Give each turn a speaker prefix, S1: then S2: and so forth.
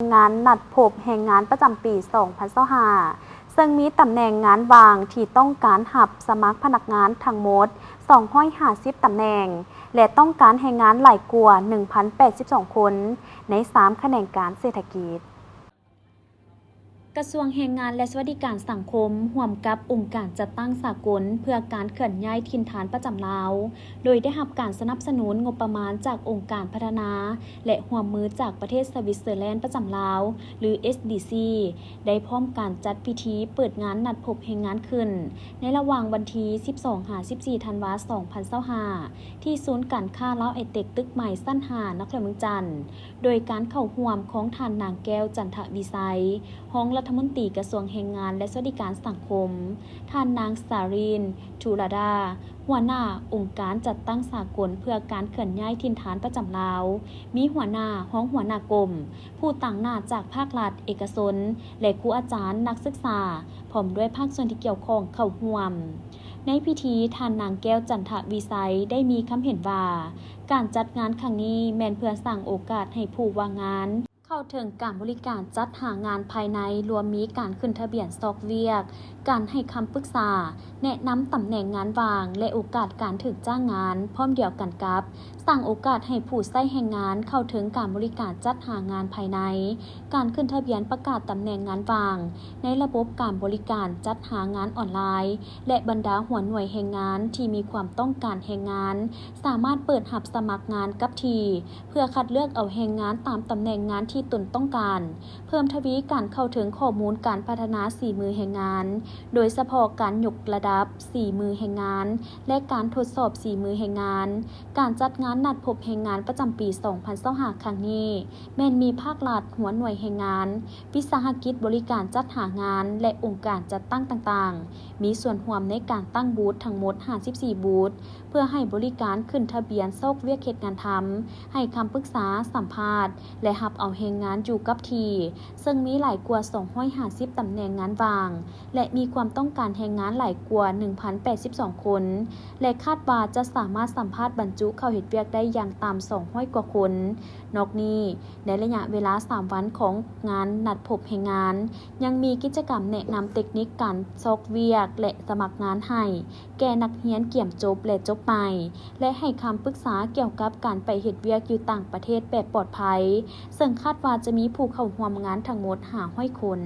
S1: งานนัดพบแห่งงานประจำปี 2025 ซึ่งมีตำแหน่งงานวางที่ต้องการหับสมัครพนักงานทั้งหมด 250 ตำแหน่ง และต้องการแห่งงานหลายกว่า 1,082 คน ใน 3 แขนงการเศรษฐกิจกระทรวงแรงงานและสวัสดิการสังคมร่วมกับองค์การจัดตั้งสากลเพื่อการเคลื่อนย้ายถิ่นฐานประจำลาวโดยได้รับการสนับสนุนงบประมาณจากองค์การพัฒนาและร่วมมือจากประเทศสวิตเซอร์แลนด์ประจำลาวหรือ SDC ได้พร้อมการจัดพิธีเปิดงานนัดพบแห่งงานขึ้นในระหว่างวันที่ 12-14 ธันวาคม 2025 ที่ศูนย์การค้าลาวไอเทคตึกใหม่สั้นหานครเมืองจันทร์โดยการเข้าร่วมของท่านนางแก้วจันทวิไสรองรัฐมนตรีกระทรวงแรงงานและสวัสดิการสังคมท่านนางสารินชูรดาหัวหน้าองค์การจัดตั้งสากลเพื่อการเคลื่อนย้ายถิ่นฐานประจำลาวมีหัวหน้าห้องหัวหน้ากรมผู้ต่างหน้าจากภาครัฐเอกชนและครูอาจารย์นักศึกษาพร้อมด้วยภาคส่วนที่เกี่ยวข้องเข้าร่วมในพิธีท่านนางแก้วจันทวิไสได้มีคำเห็นว่าการจัดงานครั้งนี้แม่นเพื่อสร้างโอกาสให้ผู้ว่างงานเข้าถึงการบริการจัดหางานภายในรวมมีการขึ้นทะเบียนซอกเวียกการให้คำปรึกษาแนะนำตำแหน่งงานว่างและโอกาสการถึกจ้างงานพร้อมเดียวกันกับสร้างโอกาสให้ผู้ใช้แรงงานเข้าถึงการบริการจัดหางานภายในการขึ้นทะเบียนประกาศตำแหน่งงานว่างในระบบการบริการจัดหางานออนไลน์และบรรดาหัวหน่วยแรงงานที่มีความต้องการแรงงานสามารถเปิดรับสมัครงานกับทีเพื่อคัดเลือกเอาแรงงานตามตำแหน่งงานที่ตนต้องการเพิ่มทวีการเข้าถึงข้อมูลการพัฒนาฝีมือแรงงานโดยเฉพาะการยกระดับฝีมือแรงงานและการทดสอบฝีมือแรงงานการจัดงานนัดพบแรงงานประจำปี 2025 ครั้งนี้แม้นมีภาครัฐหัวหน่วยแรงงานวิสาหกิจบริการจัดหางานและองค์การจัดตั้งต่างๆมีส่วนร่วมในการตั้งบูธทั้งหมด 54 บูธเพื่อให้บริการขึ้นทะเบียนซอกเวียกเฮ็ดงานทำให้คำปรึกษาสัมภาษณ์และรับเอาแรงงานอยู่กับทีซึ่งมีหลายกว่า 250 ตำแหน่งงานว่างและมีความต้องการแรงงานหลายกว่า 1,082 คนและคาดว่าจะสามารถสัมภาษณ์บรรจุเข้าเฮ็ดเวียกได้อย่างต่ำ200 กว่าคนนอกนี้ในระยะเวลา 3 วันของงานนัดพบแรงงานยังมีกิจกรรมแนะนำเทคนิคการซอกเวียกและสมัครงานให้แก่นักเรียนเกี่ยมจบและจบใหม่และให้คำปรึกษาเกี่ยวกับการไปเฮ็ดเวียกอยู่ต่างประเทศแบบปลอดภัยซึ่งคาดว่าจะมีผู้เข้าร่วมงานทั้งหมด500 คน